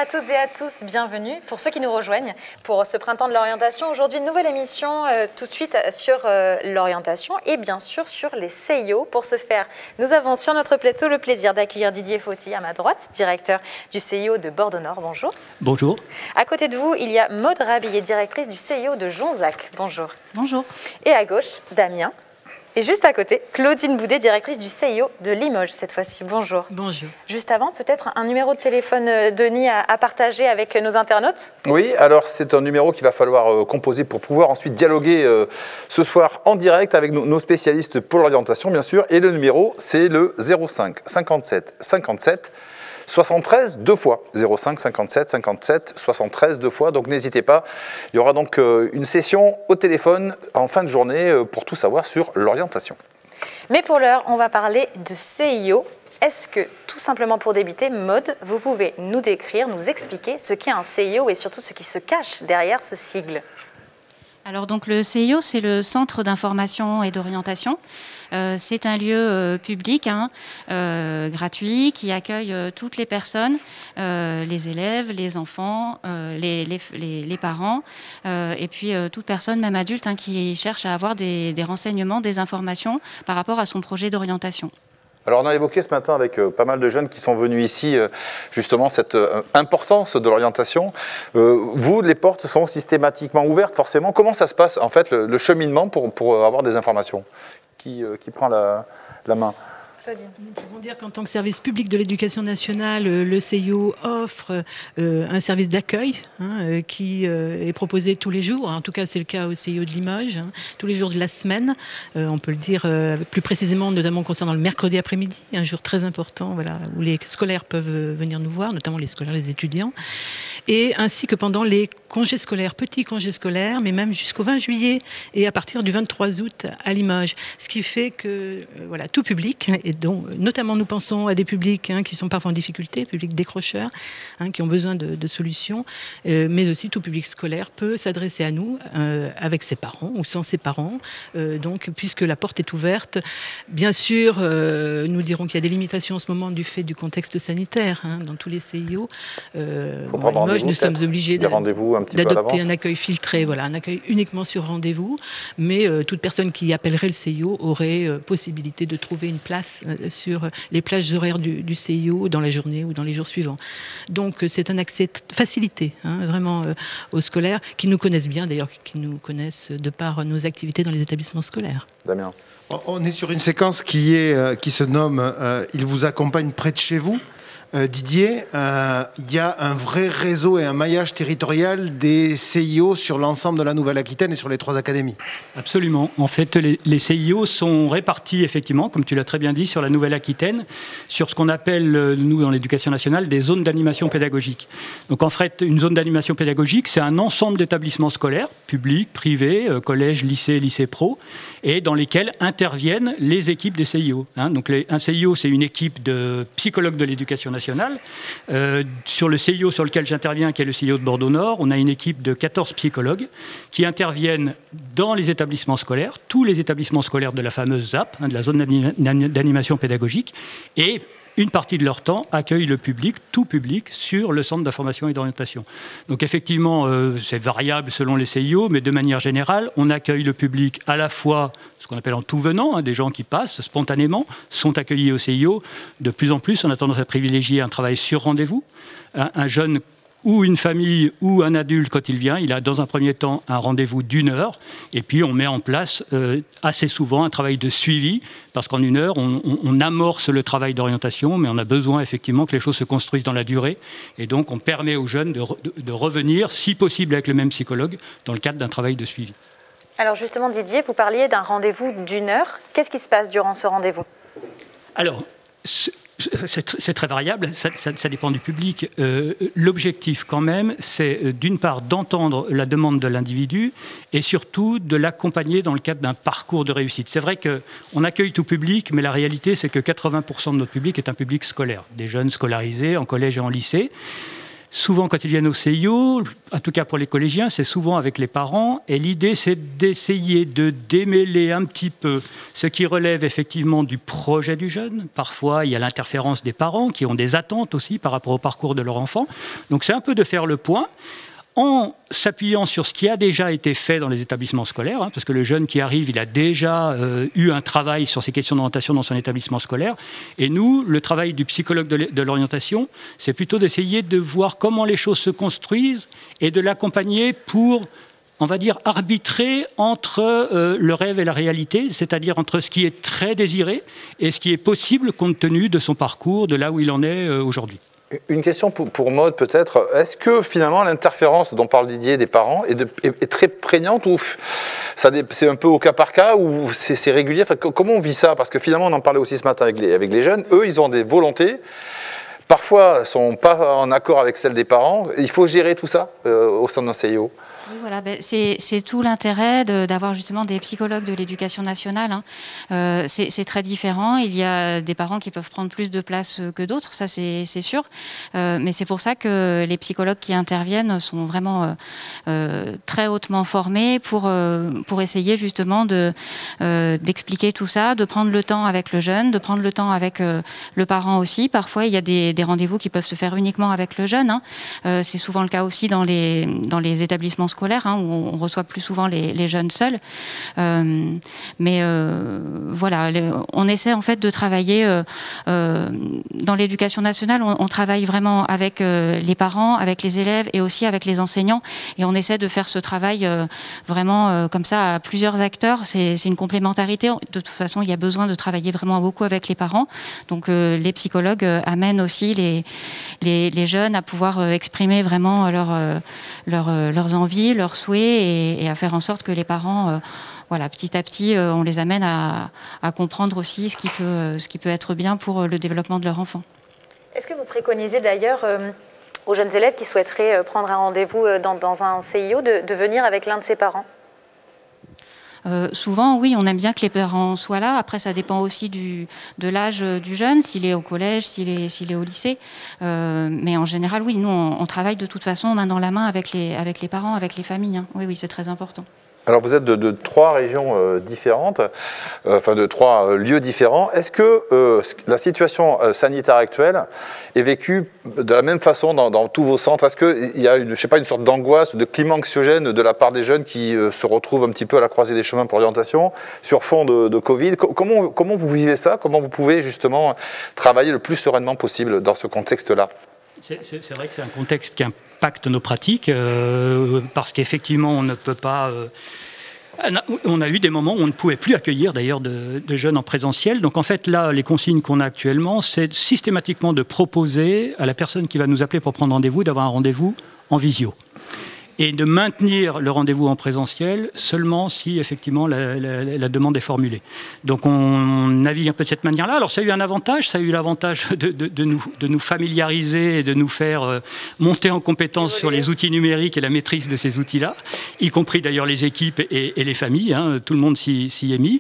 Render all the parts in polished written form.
à toutes et à tous, bienvenue pour ceux qui nous rejoignent pour ce printemps de l'orientation. Aujourd'hui, une nouvelle émission tout de suite sur l'orientation et bien sûr sur les CIO. Pour ce faire, nous avons sur notre plateau le plaisir d'accueillir Didier Fauty à ma droite, directeur du CIO de Bordeaux-Nord. Bonjour. Bonjour. À côté de vous, il y a Maude Rabillet, directrice du CIO de Jonzac. Bonjour. Bonjour. Et à gauche, Damien. Et juste à côté, Claudine Boudet, directrice du CIO de Limoges, cette fois-ci. Bonjour. Bonjour. Juste avant, peut-être un numéro de téléphone, Denis, à partager avec nos internautes? Oui, alors c'est un numéro qu'il va falloir composer pour pouvoir ensuite dialoguer ce soir en direct avec nos spécialistes pour l'orientation, bien sûr. Et le numéro, c'est le 05 57 57 73 deux fois, 05 57 57 73 deux fois, donc n'hésitez pas. Il y aura donc une session au téléphone en fin de journée pour tout savoir sur l'orientation. Mais pour l'heure, on va parler de CIO. Est-ce que, tout simplement pour débuter, Maude, vous pouvez nous décrire, nous expliquer ce qu'est un CIO et surtout ce qui se cache derrière ce sigle? Alors donc le CIO, c'est le Centre d'information et d'orientation. C'est un lieu public, gratuit, qui accueille toutes les personnes, les élèves, les enfants, les parents, et puis toute personne, même adulte, qui cherche à avoir des renseignements, des informations par rapport à son projet d'orientation. Alors on a évoqué ce matin avec pas mal de jeunes qui sont venus ici justement cette importance de l'orientation. Vous, les portes sont systématiquement ouvertes forcément. Comment ça se passe en fait le cheminement pour avoir des informations? Qui prend la main? Nous pouvons dire qu'en tant que service public de l'éducation nationale, le CIO offre un service d'accueil qui est proposé tous les jours. En tout cas, c'est le cas au CIO de Limoges, tous les jours de la semaine. On peut le dire plus précisément, notamment concernant le mercredi après-midi, un jour très important, voilà, où les scolaires peuvent venir nous voir, notamment les scolaires, les étudiants. Et ainsi que pendant les congés scolaires, petits congés scolaires, mais même jusqu'au 20 juillet et à partir du 23 août à Limoges. Ce qui fait que voilà, tout public, et dont notamment nous pensons à des publics qui sont parfois en difficulté, publics décrocheurs, qui ont besoin de solutions, mais aussi tout public scolaire peut s'adresser à nous avec ses parents ou sans ses parents, donc, puisque la porte est ouverte. Bien sûr, nous dirons qu'il y a des limitations en ce moment du fait du contexte sanitaire dans tous les CIO. Nous sommes obligés d'adopter un accueil filtré, voilà, un accueil uniquement sur rendez-vous, mais toute personne qui appellerait le CIO aurait possibilité de trouver une place sur les plages horaires du CIO dans la journée ou dans les jours suivants. Donc c'est un accès facilité, vraiment aux scolaires qui nous connaissent bien, d'ailleurs qui nous connaissent de par nos activités dans les établissements scolaires. Damien. On est sur une séquence qui se nomme « Il vous accompagne près de chez vous ». Didier, il y a un vrai réseau et un maillage territorial des CIO sur l'ensemble de la Nouvelle-Aquitaine et sur les 3 académies. Absolument. En fait, les CIO sont répartis, effectivement, comme tu l'as très bien dit, sur la Nouvelle-Aquitaine, sur ce qu'on appelle, nous, dans l'éducation nationale, des zones d'animation pédagogique. Donc, en fait, une zone d'animation pédagogique, c'est un ensemble d'établissements scolaires, publics, privés, collèges, lycées, lycées pro, et dans lesquels interviennent les équipes des CIO. Donc, un CIO, c'est une équipe de psychologues de l'éducation nationale. Sur le CIO sur lequel j'interviens, qui est le CIO de Bordeaux-Nord, on a une équipe de 14 psychologues qui interviennent dans les établissements scolaires, tous les établissements scolaires de la fameuse ZAP, de la zone d'animation pédagogique, et une partie de leur temps accueille le public, tout public, sur le centre d'information et d'orientation. Donc effectivement, c'est variable selon les CIO, mais de manière générale, on accueille le public à la fois, ce qu'on appelle en tout venant, des gens qui passent spontanément, sont accueillis au CIO. De plus en plus, on a tendance à privilégier un travail sur rendez-vous. Un jeune ou une famille ou un adulte, quand il vient, il a dans un premier temps un rendez-vous d'1 heure, et puis on met en place assez souvent un travail de suivi, parce qu'en 1 heure, on amorce le travail d'orientation, mais on a besoin effectivement que les choses se construisent dans la durée, et donc on permet aux jeunes de revenir, si possible avec le même psychologue, dans le cadre d'un travail de suivi. Alors justement, Didier, vous parliez d'un rendez-vous d'1 heure. Qu'est-ce qui se passe durant ce rendez-vous? Alors, c'est très variable, ça dépend du public. L'objectif quand même, c'est d'une part d'entendre la demande de l'individu et surtout de l'accompagner dans le cadre d'un parcours de réussite. C'est vrai qu'on accueille tout public, mais la réalité c'est que 80% de notre public est un public scolaire, des jeunes scolarisés en collège et en lycée. souvent quand ils viennent au CIO, en tout cas pour les collégiens, c'est souvent avec les parents. Et l'idée, c'est d'essayer de démêler un petit peu ce qui relève effectivement du projet du jeune. Parfois, il y a l'interférence des parents qui ont des attentes aussi par rapport au parcours de leur enfant. Donc c'est un peu de faire le point en s'appuyant sur ce qui a déjà été fait dans les établissements scolaires, parce que le jeune qui arrive, il a déjà eu un travail sur ces questions d'orientation dans son établissement scolaire. Et nous, le travail du psychologue de l'orientation, c'est plutôt d'essayer de voir comment les choses se construisent et de l'accompagner pour, on va dire, arbitrer entre le rêve et la réalité, c'est-à-dire entre ce qui est très désiré et ce qui est possible compte tenu de son parcours, de là où il en est aujourd'hui. Une question pour Maud peut-être. Est-ce que finalement l'interférence dont parle Didier des parents est très prégnante ou c'est un peu au cas par cas ou c'est régulier? Enfin, comment on vit ça? Parce que finalement on en parlait aussi ce matin avec les jeunes. Eux, ils ont des volontés. Parfois, ne sont pas en accord avec celles des parents. Il faut gérer tout ça au sein d'un CIO. Oui, voilà, c'est tout l'intérêt d'avoir justement des psychologues de l'éducation nationale. C'est très différent. Il y a des parents qui peuvent prendre plus de place que d'autres, ça c'est sûr. Mais c'est pour ça que les psychologues qui interviennent sont vraiment très hautement formés pour essayer justement d'expliquer tout ça, de prendre le temps avec le jeune, de prendre le temps avec le parent aussi. Parfois, il y a des rendez-vous qui peuvent se faire uniquement avec le jeune. C'est souvent le cas aussi dans les établissements scolaire, où on reçoit plus souvent les jeunes seuls. Mais voilà, on essaie en fait de travailler dans l'éducation nationale, on travaille vraiment avec les parents, avec les élèves et aussi avec les enseignants. Et on essaie de faire ce travail vraiment comme ça à plusieurs acteurs. C'est une complémentarité. De toute façon, il y a besoin de travailler vraiment beaucoup avec les parents. Donc les psychologues amènent aussi les jeunes à pouvoir exprimer vraiment leurs envies, leurs souhaits et à faire en sorte que les parents, voilà, petit à petit, on les amène à comprendre aussi ce qui peut être bien pour le développement de leur enfant. Est-ce que vous préconisez d'ailleurs aux jeunes élèves qui souhaiteraient prendre un rendez-vous dans un CIO de venir avec l'un de ses parents ? Souvent, oui, on aime bien que les parents soient là. Après, ça dépend aussi de l'âge du jeune, s'il est au collège, s'il est au lycée. Mais en général, oui, nous, on travaille de toute façon main dans la main avec les parents, avec les familles. Oui, c'est très important. Alors vous êtes de 3 régions différentes, enfin de 3 lieux différents. Est-ce que la situation sanitaire actuelle est vécue de la même façon dans tous vos centres? Est-ce qu'il y a une sorte d'angoisse, de climat anxiogène de la part des jeunes qui se retrouvent un petit peu à la croisée des chemins pour l'orientation sur fond de Covid? Comment vous vivez ça? Comment vous pouvez justement travailler le plus sereinement possible dans ce contexte-là? C'est vrai que c'est un contexte qui impacte nos pratiques, parce qu'effectivement, on ne peut pas... on a eu des moments où on ne pouvait plus accueillir d'ailleurs de jeunes en présentiel. Donc en fait, là, les consignes qu'on a actuellement, c'est systématiquement de proposer à la personne qui va nous appeler pour prendre rendez-vous d'avoir un rendez-vous en visio. Et de maintenir le rendez-vous en présentiel seulement si, effectivement, la demande est formulée. Donc, on navigue un peu de cette manière-là. Alors, ça a eu un avantage. Ça a eu l'avantage de nous familiariser et de nous faire monter en compétence sur les outils numériques et la maîtrise de ces outils-là, y compris d'ailleurs les équipes et les familles. Tout le monde s'y est mis.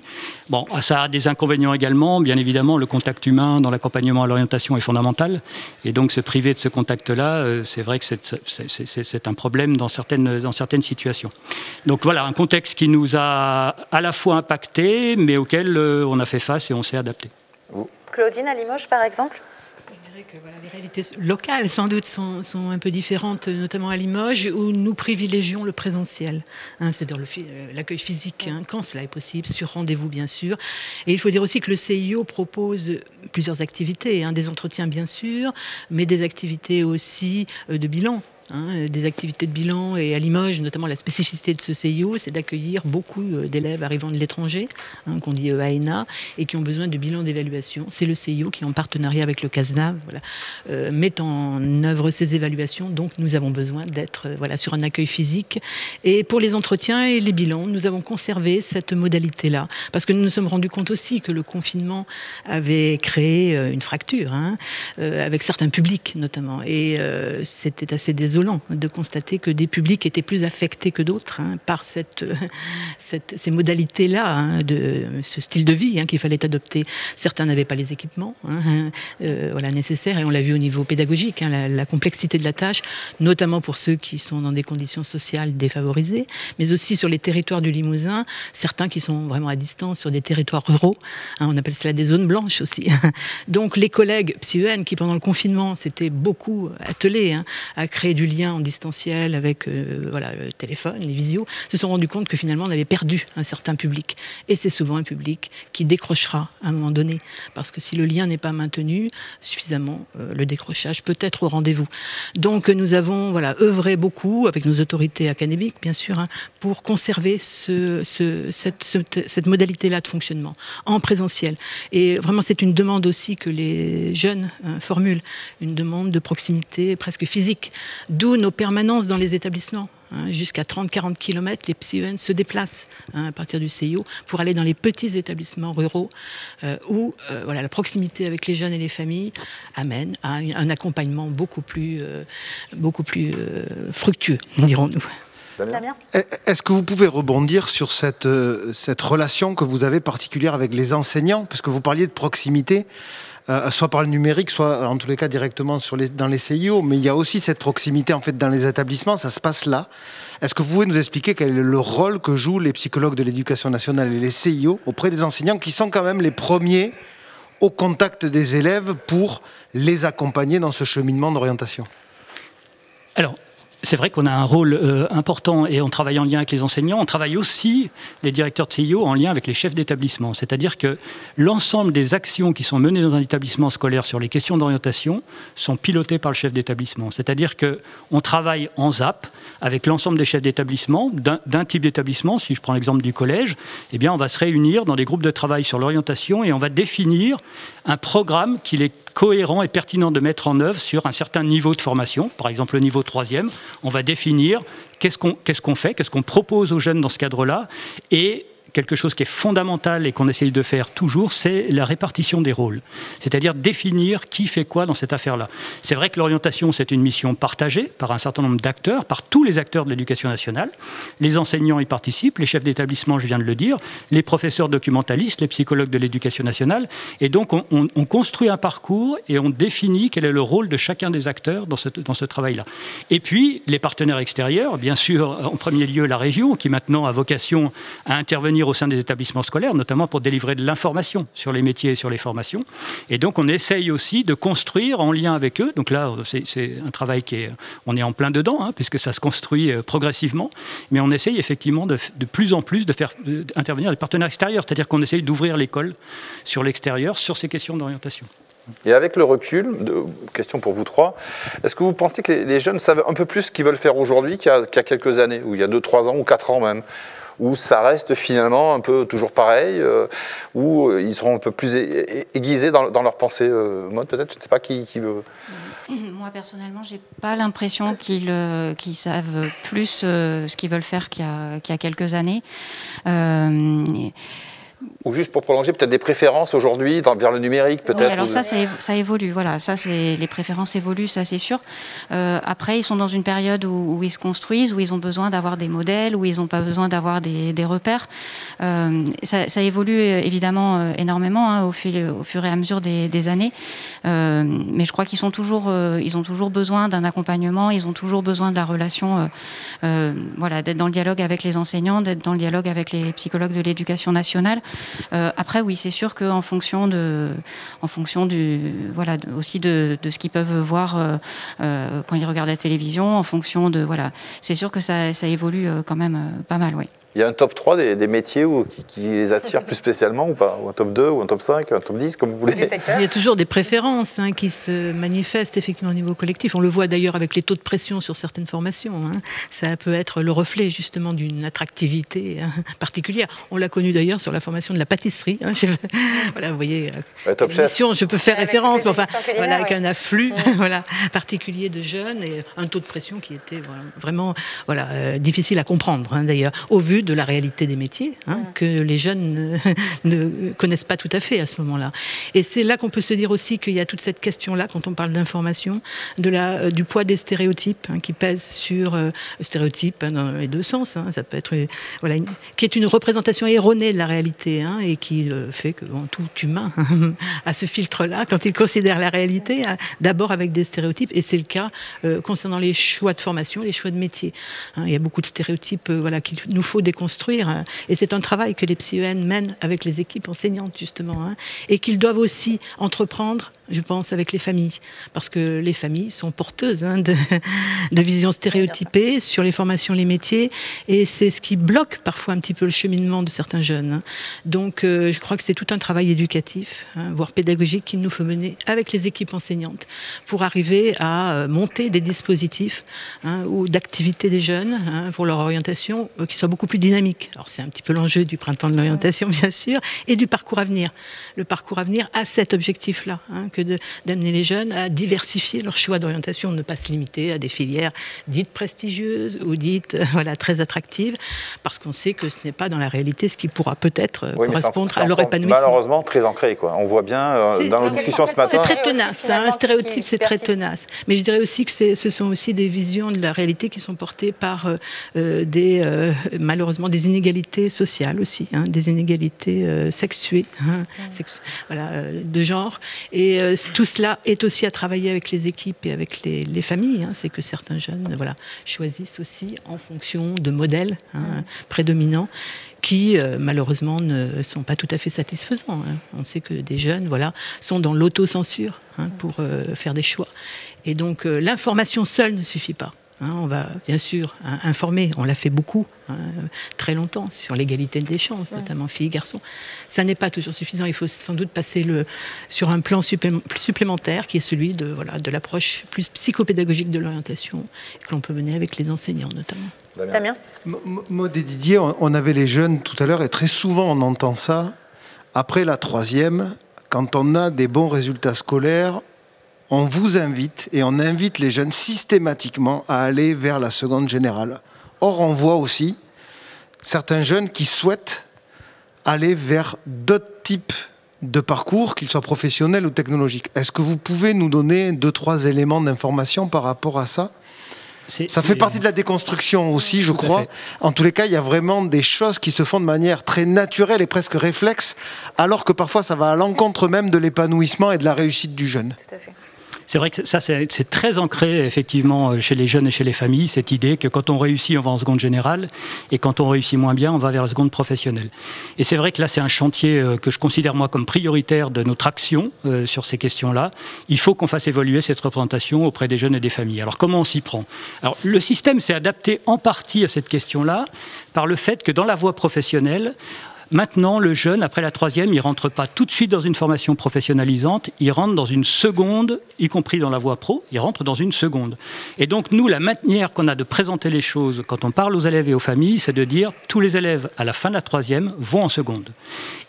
Bon, ça a des inconvénients également. Bien évidemment, le contact humain dans l'accompagnement à l'orientation est fondamental. Et donc, se priver de ce contact-là, c'est vrai que c'est un problème dans certaines situations. Donc voilà, un contexte qui nous a à la fois impacté, mais auquel on a fait face et on s'est adapté. Claudine, à Limoges, par exemple ? Je dirais que les réalités locales, sans doute, sont un peu différentes, notamment à Limoges, où nous privilégions le présentiel, c'est-à-dire l'accueil physique, quand cela est possible, sur rendez-vous, bien sûr. Et il faut dire aussi que le CIO propose plusieurs activités, des entretiens, bien sûr, mais des activités aussi de bilan. Des activités de bilan, et à Limoges, notamment la spécificité de ce CIO, c'est d'accueillir beaucoup d'élèves arrivant de l'étranger, qu'on dit AENA, et qui ont besoin de bilan d'évaluation. C'est le CIO qui, en partenariat avec le CASNAV, met en œuvre ces évaluations. Donc nous avons besoin d'être sur un accueil physique. Et pour les entretiens et les bilans, nous avons conservé cette modalité-là, parce que nous nous sommes rendus compte aussi que le confinement avait créé une fracture, avec certains publics notamment. Et c'était assez désolant désolant de constater que des publics étaient plus affectés que d'autres par ces modalités-là, de ce style de vie qu'il fallait adopter. Certains n'avaient pas les équipements nécessaires, et on l'a vu au niveau pédagogique, la complexité de la tâche, notamment pour ceux qui sont dans des conditions sociales défavorisées, mais aussi sur les territoires du Limousin, certains qui sont vraiment à distance, sur des territoires ruraux, on appelle cela des zones blanches aussi. Donc les collègues PsyEN qui pendant le confinement s'étaient beaucoup attelés à créer du lien en distanciel avec le téléphone, les visios, se sont rendus compte que finalement on avait perdu un certain public. Et c'est souvent un public qui décrochera à un moment donné, parce que si le lien n'est pas maintenu suffisamment, le décrochage peut être au rendez-vous. Donc nous avons œuvré beaucoup avec nos autorités académiques, bien sûr, pour conserver cette modalité-là de fonctionnement en présentiel. Et vraiment, c'est une demande aussi que les jeunes formulent, une demande de proximité presque physique, d'où nos permanences dans les établissements. Jusqu'à 30-40 km, les PsyEN se déplacent à partir du CIO pour aller dans les petits établissements ruraux où la proximité avec les jeunes et les familles amène à un accompagnement beaucoup plus fructueux, dirons-nous. Damien ? Est-ce que vous pouvez rebondir sur cette relation que vous avez particulière avec les enseignants, parce que vous parliez de proximité, soit par le numérique, soit en tous les cas directement dans les CIO, mais il y a aussi cette proximité en fait dans les établissements, ça se passe là. Est-ce que vous pouvez nous expliquer quel est le rôle que jouent les psychologues de l'éducation nationale et les CIO auprès des enseignants qui sont quand même les premiers au contact des élèves pour les accompagner dans ce cheminement d'orientation ? Alors, c'est vrai qu'on a un rôle important et on travaille en lien avec les enseignants. On travaille aussi, les directeurs de CIO, en lien avec les chefs d'établissement. C'est-à-dire que l'ensemble des actions qui sont menées dans un établissement scolaire sur les questions d'orientation sont pilotées par le chef d'établissement. C'est-à-dire qu'on travaille en ZAP avec l'ensemble des chefs d'établissement, d'un type d'établissement. Si je prends l'exemple du collège, eh bien, on va se réunir dans des groupes de travail sur l'orientation et on va définir un programme qu'il est cohérent et pertinent de mettre en œuvre sur un certain niveau de formation, par exemple le niveau 3e. On va définir qu'est-ce qu'on fait, qu'est-ce qu'on propose aux jeunes dans ce cadre-là, et quelque chose qui est fondamental et qu'on essaye de faire toujours, c'est la répartition des rôles. C'est-à-dire définir qui fait quoi dans cette affaire-là. C'est vrai que l'orientation, c'est une mission partagée par un certain nombre d'acteurs, par tous les acteurs de l'éducation nationale. Les enseignants y participent, les chefs d'établissement, je viens de le dire, les professeurs documentalistes, les psychologues de l'éducation nationale. Et donc, on construit un parcours et on définit quel est le rôle de chacun des acteurs dans ce travail-là. Et puis, les partenaires extérieurs, bien sûr, en premier lieu, la région, qui maintenant a vocation à intervenir au sein des établissements scolaires, notamment pour délivrer de l'information sur les métiers et sur les formations. Et donc, on essaye aussi de construire en lien avec eux. Donc là, c'est un travail on est en plein dedans, puisque ça se construit progressivement. Mais on essaye effectivement de plus en plus de faire intervenir des partenaires extérieurs. C'est-à-dire qu'on essaye d'ouvrir l'école sur l'extérieur, sur ces questions d'orientation. Et avec le recul, question pour vous trois, est-ce que vous pensez que les jeunes savent un peu plus ce qu'ils veulent faire aujourd'hui qu'il y a quelques années, ou il y a 2, 3 ans, ou 4 ans même, où ça reste finalement un peu toujours pareil, où ils seront un peu plus aiguisés dans leur pensée? Maud, peut-être, je ne sais pas qui veut. Moi, personnellement, je n'ai pas l'impression qu'ils savent plus ce qu'ils veulent faire qu'il y a quelques années. Ou juste pour prolonger, peut-être des préférences aujourd'hui vers le numérique, peut-être. Oui, alors ça évolue. Voilà, les préférences évoluent, ça c'est sûr. Après, ils sont dans une période où ils se construisent, où ils ont besoin d'avoir des modèles, où ils n'ont pas besoin d'avoir des repères. Ça évolue évidemment énormément au fur et à mesure des années. Mais je crois qu'ils ont toujours besoin d'un accompagnement, ils ont toujours besoin de la relation, d'être dans le dialogue avec les enseignants, d'être dans le dialogue avec les psychologues de l'éducation nationale. Après, oui, c'est sûr qu'en fonction aussi de ce qu'ils peuvent voir quand ils regardent la télévision, c'est sûr que ça évolue quand même pas mal, oui. Il y a un top 3 des métiers qui les attirent plus spécialement ou pas? Ou un top 2, ou un top 5, un top 10, comme vous voulez? Il y a toujours des préférences qui se manifestent effectivement au niveau collectif. On le voit d'ailleurs avec les taux de pression sur certaines formations. Ça peut être le reflet justement d'une attractivité particulière. On l'a connu d'ailleurs sur la formation de la pâtisserie. Vous voyez, Top Chef. Je peux faire référence, mais avec un afflux Ouais. particulier de jeunes et un taux de pression qui était vraiment difficile à comprendre d'ailleurs, au vu vue de la réalité des métiers, que les jeunes ne connaissent pas tout à fait à ce moment-là. Et c'est là qu'on peut se dire aussi qu'il y a toute cette question-là, quand on parle d'information, du poids des stéréotypes qui pèsent sur stéréotypes dans les deux sens. Ça peut être qui est une représentation erronée de la réalité et qui fait que tout humain a ce filtre-là quand il considère la réalité, d'abord avec des stéréotypes. Et c'est le cas concernant les choix de formation, les choix de métier. Il y a beaucoup de stéréotypes qu'il nous faut déconstruire. Et c'est un travail que les psy-EN mènent avec les équipes enseignantes, justement. Et qu'ils doivent aussi entreprendre, je pense, avec les familles. Parce que les familles sont porteuses de visions stéréotypées sur les formations, les métiers. Et c'est ce qui bloque parfois un petit peu le cheminement de certains jeunes. Donc, je crois que c'est tout un travail éducatif, voire pédagogique, qu'il nous faut mener avec les équipes enseignantes pour arriver à monter des dispositifs ou d'activités des jeunes pour leur orientation qui soient beaucoup plus dynamiques. Alors, c'est un petit peu l'enjeu du printemps de l'orientation, bien sûr, et du parcours à venir. Le parcours à venir a cet objectif-là, que d'amener les jeunes à diversifier leur choix d'orientation, ne pas se limiter à des filières dites prestigieuses ou dites très attractives, parce qu'on sait que ce n'est pas dans la réalité ce qui pourra peut-être correspondre à leur épanouissement. Malheureusement, très ancré. On voit bien dans nos discussions ce matin. C'est très tenace, un stéréotype, c'est très tenace. Mais je dirais aussi que ce sont aussi des visions de la réalité qui sont portées par malheureusement des inégalités sociales aussi, des inégalités sexuées, de genre. Et tout cela est aussi à travailler avec les équipes et avec les familles. C'est que certains jeunes choisissent aussi en fonction de modèles prédominants qui, malheureusement, ne sont pas tout à fait satisfaisants. On sait que des jeunes sont dans l'autocensure pour faire des choix. Et donc, l'information seule ne suffit pas. On va bien sûr informer, on l'a fait beaucoup, très longtemps, sur l'égalité des chances, notamment filles et garçons. Ça n'est pas toujours suffisant, il faut sans doute passer sur un plan supplémentaire qui est celui de l'approche plus psychopédagogique de l'orientation que l'on peut mener avec les enseignants notamment. Damien ? Maud et Didier, on avait les jeunes tout à l'heure et très souvent on entend ça. Après la troisième, quand on a des bons résultats scolaires, on vous invite et on invite les jeunes systématiquement à aller vers la seconde générale. Or, on voit aussi certains jeunes qui souhaitent aller vers d'autres types de parcours, qu'ils soient professionnels ou technologiques. Est-ce que vous pouvez nous donner 2-3 éléments d'information par rapport à ça ? Ça fait partie de la déconstruction aussi, je crois. En tous les cas, il y a vraiment des choses qui se font de manière très naturelle et presque réflexe, alors que parfois ça va à l'encontre même de l'épanouissement et de la réussite du jeune. Tout à fait. C'est vrai que ça, c'est très ancré, effectivement, chez les jeunes et chez les familles, cette idée que quand on réussit, on va en seconde générale, et quand on réussit moins bien, on va vers la seconde professionnelle. Et c'est vrai que là, c'est un chantier que je considère, moi, comme prioritaire de notre action sur ces questions-là. Il faut qu'on fasse évoluer cette représentation auprès des jeunes et des familles. Alors, comment on s'y prend ? Alors, le système s'est adapté en partie à cette question-là par le fait que dans la voie professionnelle, maintenant, le jeune, après la troisième, il ne rentre pas tout de suite dans une formation professionnalisante, il rentre dans une seconde, y compris dans la voie pro, il rentre dans une seconde. Et donc, nous, la manière qu'on a de présenter les choses quand on parle aux élèves et aux familles, c'est de dire tous les élèves, à la fin de la troisième, vont en seconde.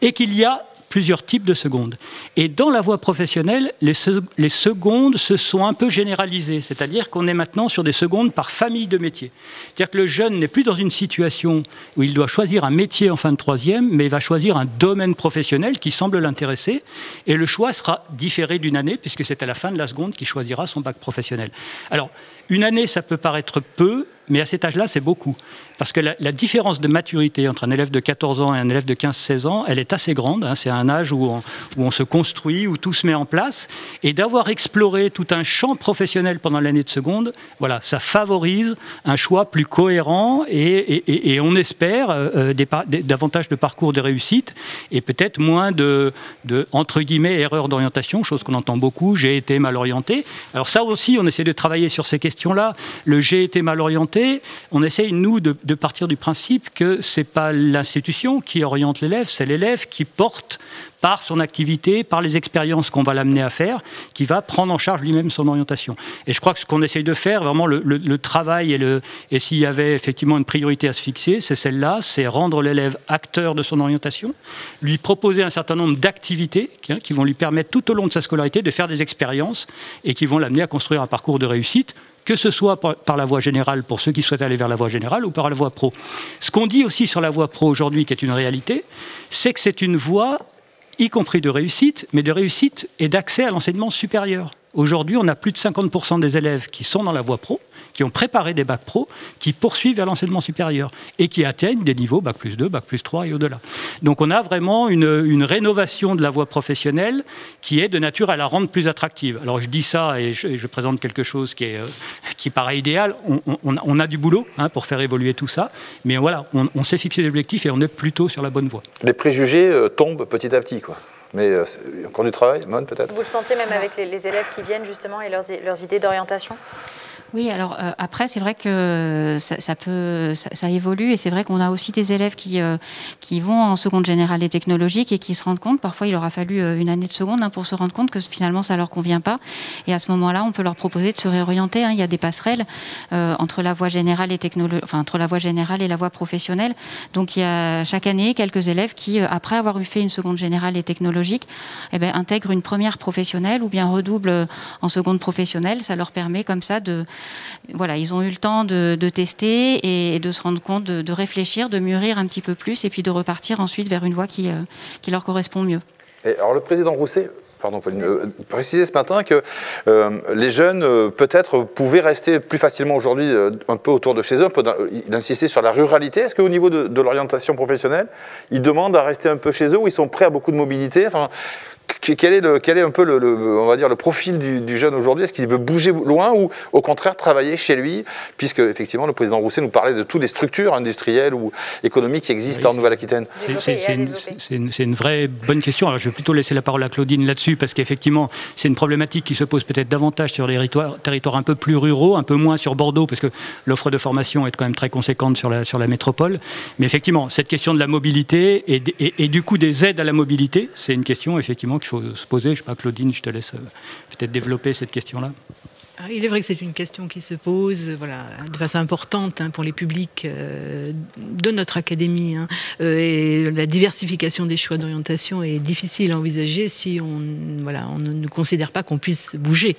Et qu'il y a plusieurs types de secondes. Et dans la voie professionnelle, les secondes se sont un peu généralisées, c'est-à-dire qu'on est maintenant sur des secondes par famille de métiers. C'est-à-dire que le jeune n'est plus dans une situation où il doit choisir un métier en fin de troisième, mais il va choisir un domaine professionnel qui semble l'intéresser, et le choix sera différé d'une année, puisque c'est à la fin de la seconde qu'il choisira son bac professionnel. Alors, une année, ça peut paraître peu, mais à cet âge-là, c'est beaucoup. Parce que la différence de maturité entre un élève de 14 ans et un élève de 15-16 ans, elle est assez grande. C'est un âge où on se construit, où tout se met en place. Et d'avoir exploré tout un champ professionnel pendant l'année de seconde, voilà, ça favorise un choix plus cohérent et on espère davantage de parcours de réussite et peut-être moins de entre guillemets, erreurs d'orientation, chose qu'on entend beaucoup, j'ai été mal orienté. Alors ça aussi, on essaie de travailler sur ces questions-là. Le j'ai été mal orienté, on essaye, nous, de partir du principe que ce n'est pas l'institution qui oriente l'élève, c'est l'élève qui porte par son activité, par les expériences qu'on va l'amener à faire, qui va prendre en charge lui-même son orientation. Et je crois que ce qu'on essaye de faire, vraiment le travail et s'il y avait effectivement une priorité à se fixer, c'est celle-là, c'est rendre l'élève acteur de son orientation, lui proposer un certain nombre d'activités qui vont lui permettre tout au long de sa scolarité de faire des expériences et qui vont l'amener à construire un parcours de réussite, que ce soit par la voie générale pour ceux qui souhaitent aller vers la voie générale ou par la voie pro. Ce qu'on dit aussi sur la voie pro aujourd'hui, qui est une réalité, c'est que c'est une voie y compris de réussite, mais de réussite et d'accès à l'enseignement supérieur. Aujourd'hui, on a plus de 50% des élèves qui sont dans la voie pro, qui ont préparé des bacs pro, qui poursuivent vers l'enseignement supérieur et qui atteignent des niveaux bac plus 2, bac plus 3 et au-delà. Donc on a vraiment une rénovation de la voie professionnelle qui est de nature à la rendre plus attractive. Alors je dis ça et je présente quelque chose qui paraît idéal. On a du boulot pour faire évoluer tout ça, mais voilà, on s'est fixé des objectifs et on est plutôt sur la bonne voie. Les préjugés tombent petit à petit, quoi. Mais il y a encore du travail, Mone, peut-être. Vous le sentez même avec les élèves qui viennent justement et leurs idées d'orientation ? Oui, alors après, c'est vrai que ça évolue et c'est vrai qu'on a aussi des élèves qui vont en seconde générale et technologique et qui se rendent compte, parfois il leur a fallu une année de seconde pour se rendre compte que finalement ça leur convient pas. Et à ce moment-là, on peut leur proposer de se réorienter. Il y a des passerelles entre la voie générale et entre la voie générale et la voie professionnelle. Donc il y a chaque année quelques élèves qui, après avoir eu fait une seconde générale et technologique, intègrent une première professionnelle ou bien redoublent en seconde professionnelle. Ça leur permet comme ça ils ont eu le temps de tester et de se rendre compte, de réfléchir, de mûrir un petit peu plus et puis de repartir ensuite vers une voie qui leur correspond mieux. Et alors le président Rousset, pardon Pauline, précisait ce matin que les jeunes peut-être pouvaient rester plus facilement aujourd'hui un peu autour de chez eux, il insistait sur la ruralité. Est-ce qu'au niveau de l'orientation professionnelle, ils demandent à rester un peu chez eux ou ils sont prêts à beaucoup de mobilité ? Quel est un peu on va dire le profil du jeune aujourd'hui? Est-ce qu'il veut bouger loin ou au contraire travailler chez lui? Puisque effectivement le président Rousset nous parlait de toutes les structures industrielles ou économiques qui existent en Nouvelle-Aquitaine. C'est une vraie bonne question. Alors je vais plutôt laisser la parole à Claudine là-dessus parce qu'effectivement c'est une problématique qui se pose peut-être davantage sur les territoires un peu plus ruraux, un peu moins sur Bordeaux parce que l'offre de formation est quand même très conséquente sur la métropole. Mais effectivement cette question de la mobilité et du coup des aides à la mobilité, c'est une question effectivement qu'il faut se poser. Je ne sais pas, Claudine, je te laisse peut-être développer cette question-là. Il est vrai que c'est une question qui se pose de façon importante pour les publics de notre académie. Et la diversification des choix d'orientation est difficile à envisager si on ne considère pas qu'on puisse bouger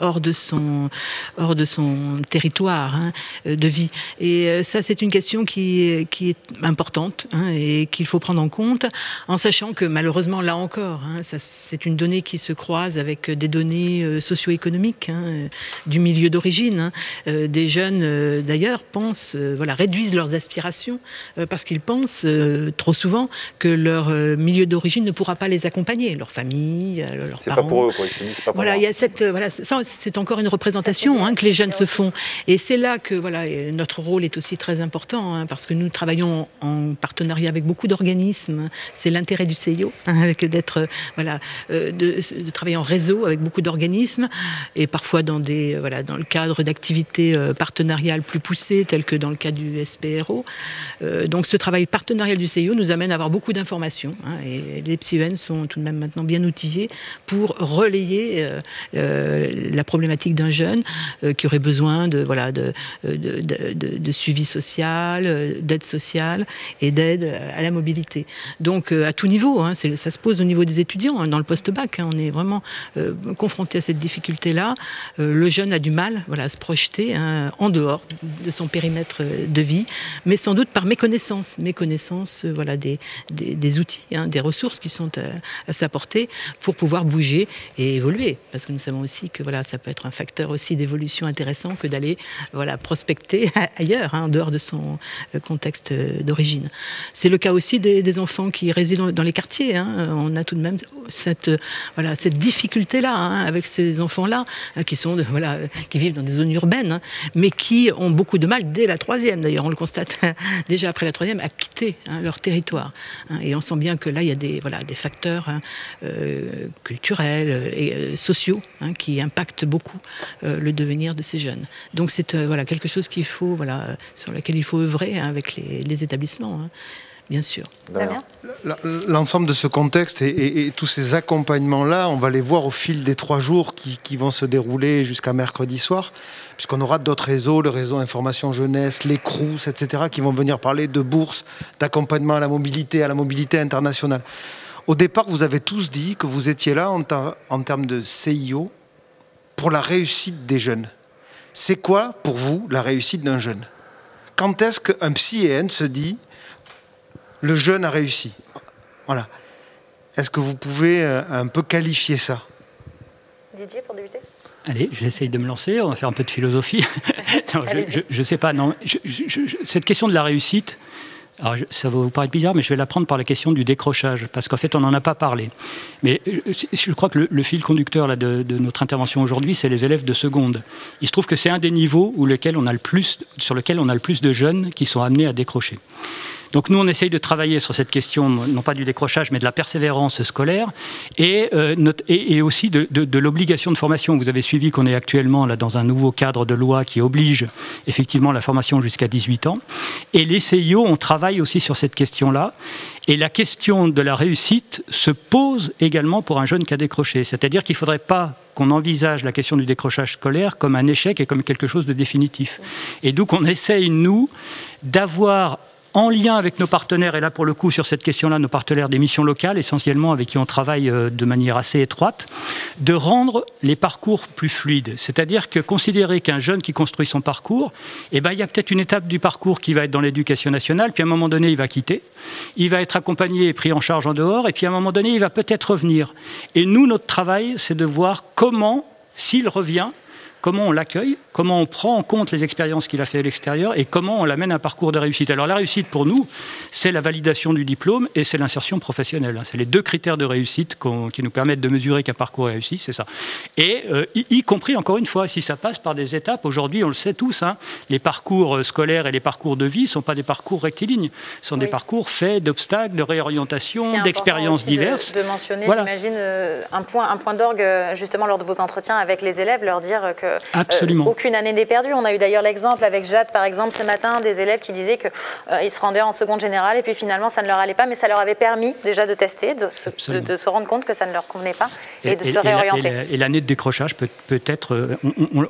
hors de son territoire de vie. Et ça, c'est une question qui est importante et qu'il faut prendre en compte, en sachant que malheureusement, là encore, c'est une donnée qui se croise avec des données socio-économiques du milieu d'origine. Des jeunes, d'ailleurs, réduisent leurs aspirations parce qu'ils pensent trop souvent que leur milieu d'origine ne pourra pas les accompagner, leur famille, leurs parents. C'est pas pour eux, quoi. Ils se disent pas pour moi. Il y a c'est encore une représentation que les jeunes se font. Et c'est là que notre rôle est aussi très important parce que nous travaillons en partenariat avec beaucoup d'organismes. C'est l'intérêt du CIO de travailler en réseau avec beaucoup d'organismes. Et parfois dans le cadre d'activités partenariales plus poussées, telles que dans le cas du SPRO. Donc ce travail partenarial du CIO nous amène à avoir beaucoup d'informations. Et les PsyEN sont tout de même maintenant bien outillés pour relayer la problématique d'un jeune qui aurait besoin de suivi social, d'aide sociale et d'aide à la mobilité. Donc à tout niveau, ça se pose au niveau des étudiants, dans le post-bac. On est vraiment confronté à cette difficulté-là. Le jeune a du mal à se projeter en dehors de son périmètre de vie, mais sans doute par méconnaissance des outils, des ressources qui sont à sa portée pour pouvoir bouger et évoluer. Parce que nous savons aussi que ça peut être un facteur aussi d'évolution intéressant que d'aller prospecter ailleurs, en dehors de son contexte d'origine. C'est le cas aussi des enfants qui résident dans les quartiers. On a tout de même cette difficulté-là avec ces enfants-là qui vivent dans des zones urbaines, mais qui ont beaucoup de mal dès la troisième. D'ailleurs, on le constate déjà après la troisième, à quitter leur territoire. Et on sent bien que là, il y a des facteurs culturels et sociaux qui impactent beaucoup le devenir de ces jeunes. Donc c'est quelque chose sur lequel il faut œuvrer avec les établissements. bien sûr. Damien ? L'ensemble de ce contexte et tous ces accompagnements-là, on va les voir au fil des 3 jours qui vont se dérouler jusqu'à mercredi soir, puisqu'on aura d'autres réseaux, le réseau Information Jeunesse, les CROUS, etc., qui vont venir parler de bourses, d'accompagnement à la mobilité internationale. Au départ, vous avez tous dit que vous étiez là en termes de CIO pour la réussite des jeunes. C'est quoi, pour vous, la réussite d'un jeune ? Quand est-ce qu'un psy-EN se dit « le jeune a réussi » ? Voilà. Est-ce que vous pouvez un peu qualifier ça ? Didier, pour débuter ? Allez, j'essaye de me lancer, on va faire un peu de philosophie. Non, je sais pas, non. Cette question de la réussite, alors ça va vous paraître bizarre, mais je vais la prendre par la question du décrochage, parce qu'en fait, on n'en a pas parlé. Mais je crois que le fil conducteur là, de notre intervention aujourd'hui, c'est les élèves de seconde. Il se trouve que c'est un des niveaux sur lequel on a le plus de jeunes qui sont amenés à décrocher. Donc nous, on essaye de travailler sur cette question, non pas du décrochage, mais de la persévérance scolaire et aussi de l'obligation de formation. Vous avez suivi qu'on est actuellement là, dans un nouveau cadre de loi qui oblige effectivement la formation jusqu'à 18 ans. Et les CIO, on travaille aussi sur cette question-là. Et la question de la réussite se pose également pour un jeune qui a décroché. C'est-à-dire qu'il ne faudrait pas qu'on envisage la question du décrochage scolaire comme un échec et comme quelque chose de définitif. Et donc on essaye, nous, d'avoir en lien avec nos partenaires, et là pour le coup sur cette question-là, nos partenaires des missions locales, essentiellement avec qui on travaille de manière assez étroite, de rendre les parcours plus fluides. C'est-à-dire que considérer qu'un jeune qui construit son parcours, il y a peut-être une étape du parcours qui va être dans l'éducation nationale, puis à un moment donné il va quitter, il va être accompagné et pris en charge en dehors, et puis à un moment donné il va peut-être revenir. Et nous, notre travail, c'est de voir comment, s'il revient, comment on l'accueille, comment on prend en compte les expériences qu'il a fait à l'extérieur et comment on l'amène à un parcours de réussite. Alors la réussite pour nous, c'est la validation du diplôme et c'est l'insertion professionnelle. C'est les 2 critères de réussite qui nous permettent de mesurer qu'un parcours est réussi, c'est ça. Et y compris, encore une fois, si ça passe par des étapes, aujourd'hui on le sait tous, les parcours scolaires et les parcours de vie ne sont pas des parcours rectilignes, ce sont des parcours faits d'obstacles, de réorientation, d'expériences diverses. De mentionner, voilà. J'imagine, un point d'orgue justement lors de vos entretiens avec les élèves, leur dire que aucune année n'est perdue. On a eu d'ailleurs l'exemple avec Jade, par exemple, ce matin, des élèves qui disaient qu'ils se rendaient en seconde générale et puis finalement ça ne leur allait pas, mais ça leur avait permis déjà de tester, de se rendre compte que ça ne leur convenait pas et de se réorienter. Et l'année de décrochage peut être,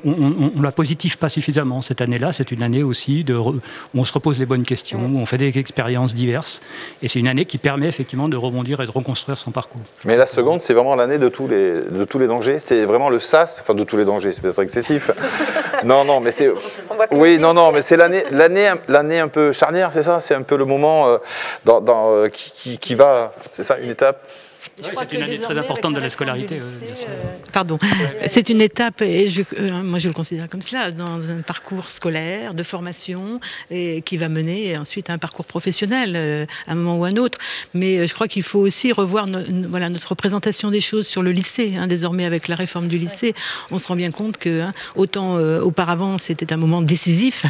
on ne la positive pas suffisamment cette année-là. C'est une année aussi où on se repose les bonnes questions, où on fait des expériences diverses. Et c'est une année qui permet effectivement de rebondir et de reconstruire son parcours. Mais la seconde, c'est vraiment l'année de tous les dangers. C'est vraiment le sas, enfin de tous les dangers, c'est peut-être excessif. Non, mais c'est. Oui, non, mais c'est l'année un peu charnière, c'est ça. C'est un peu le moment qui va. C'est ça, une étape. C'est une année très importante de la scolarité. Bien sûr. Pardon. C'est une étape, et moi je le considère comme cela, dans un parcours scolaire, de formation, et qui va mener ensuite à un parcours professionnel, à un moment ou à un autre. Mais je crois qu'il faut aussi revoir notre représentation des choses sur le lycée. Désormais, avec la réforme du lycée, on se rend bien compte que autant auparavant, c'était un moment décisif,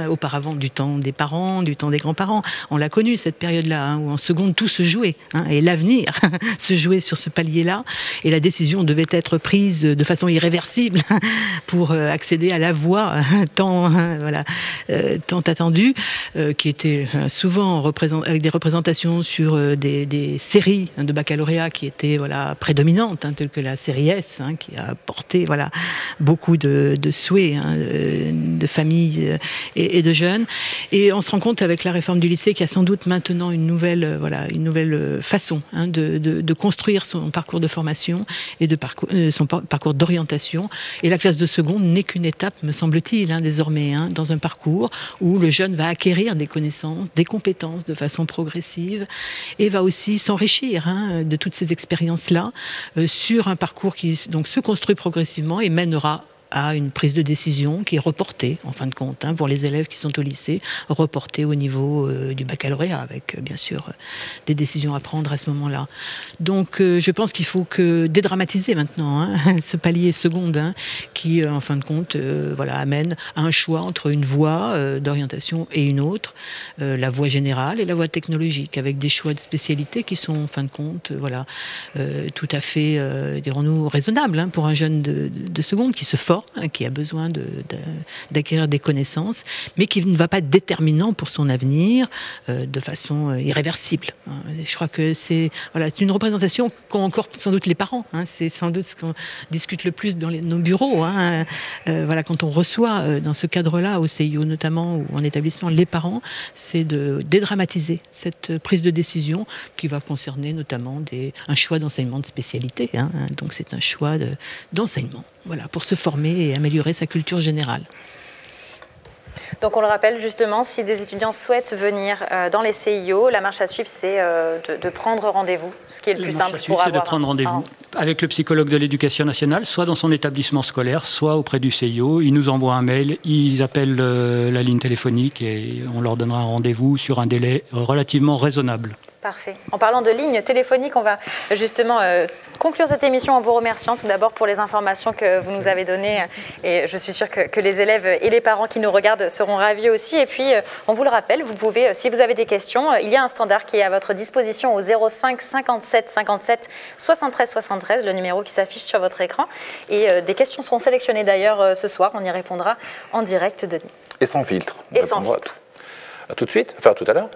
auparavant du temps des parents, du temps des grands-parents. On l'a connu, cette période-là, où en seconde, tout se jouait, et l'avenir se jouer sur ce palier-là, et la décision devait être prise de façon irréversible pour accéder à la voie tant attendue, qui était souvent avec des représentations sur des séries de baccalauréat qui étaient prédominantes, telles que la série S, qui a porté beaucoup de souhaits de familles et de jeunes. Et on se rend compte avec la réforme du lycée qu'il y a sans doute maintenant une nouvelle façon de construire son parcours de formation et son parcours d'orientation. Et la classe de seconde n'est qu'une étape, me semble-t-il, désormais, dans un parcours où le jeune va acquérir des connaissances, des compétences de façon progressive et va aussi s'enrichir de toutes ces expériences-là sur un parcours qui donc se construit progressivement et mènera à une prise de décision qui est reportée, en fin de compte, pour les élèves qui sont au lycée, reportée au niveau du baccalauréat, avec bien sûr des décisions à prendre à ce moment-là. Donc je pense qu'il faut dédramatiser maintenant ce palier seconde qui, en fin de compte, amène à un choix entre une voie d'orientation et une autre, la voie générale et la voie technologique, avec des choix de spécialité qui sont, en fin de compte, tout à fait, dirons-nous, raisonnables pour un jeune de seconde qui se forme fort, hein, qui a besoin d'acquérir des connaissances, mais qui ne va pas être déterminant pour son avenir de façon irréversible. Je crois que c'est une représentation qu'ont encore sans doute les parents. Hein, c'est sans doute ce qu'on discute le plus dans nos bureaux. Hein, quand on reçoit dans ce cadre-là, au CIO notamment, ou en établissement, les parents, c'est de dédramatiser cette prise de décision qui va concerner notamment un choix d'enseignement de spécialité. Hein, donc c'est un choix d'enseignement, pour se former et améliorer sa culture générale. Donc on le rappelle justement, si des étudiants souhaitent venir dans les CIO, la marche à suivre, c'est de prendre rendez-vous, ce qui est le plus simple pour avoir... C'est de prendre rendez-vous avec le psychologue de l'Éducation nationale, soit dans son établissement scolaire, soit auprès du CIO. Ils nous envoient un mail, ils appellent la ligne téléphonique et on leur donnera un rendez-vous sur un délai relativement raisonnable. Parfait. En parlant de lignes téléphoniques, on va justement conclure cette émission en vous remerciant tout d'abord pour les informations que vous nous avez données. Et je suis sûre que les élèves et les parents qui nous regardent seront ravis aussi. Et puis, on vous le rappelle, vous pouvez, si vous avez des questions, il y a un standard qui est à votre disposition au 05 57 57 73 73, le numéro qui s'affiche sur votre écran. Et des questions seront sélectionnées d'ailleurs ce soir. On y répondra en direct, Denis. Et sans filtre. Et sans filtre. À tout de suite, enfin à tout à l'heure.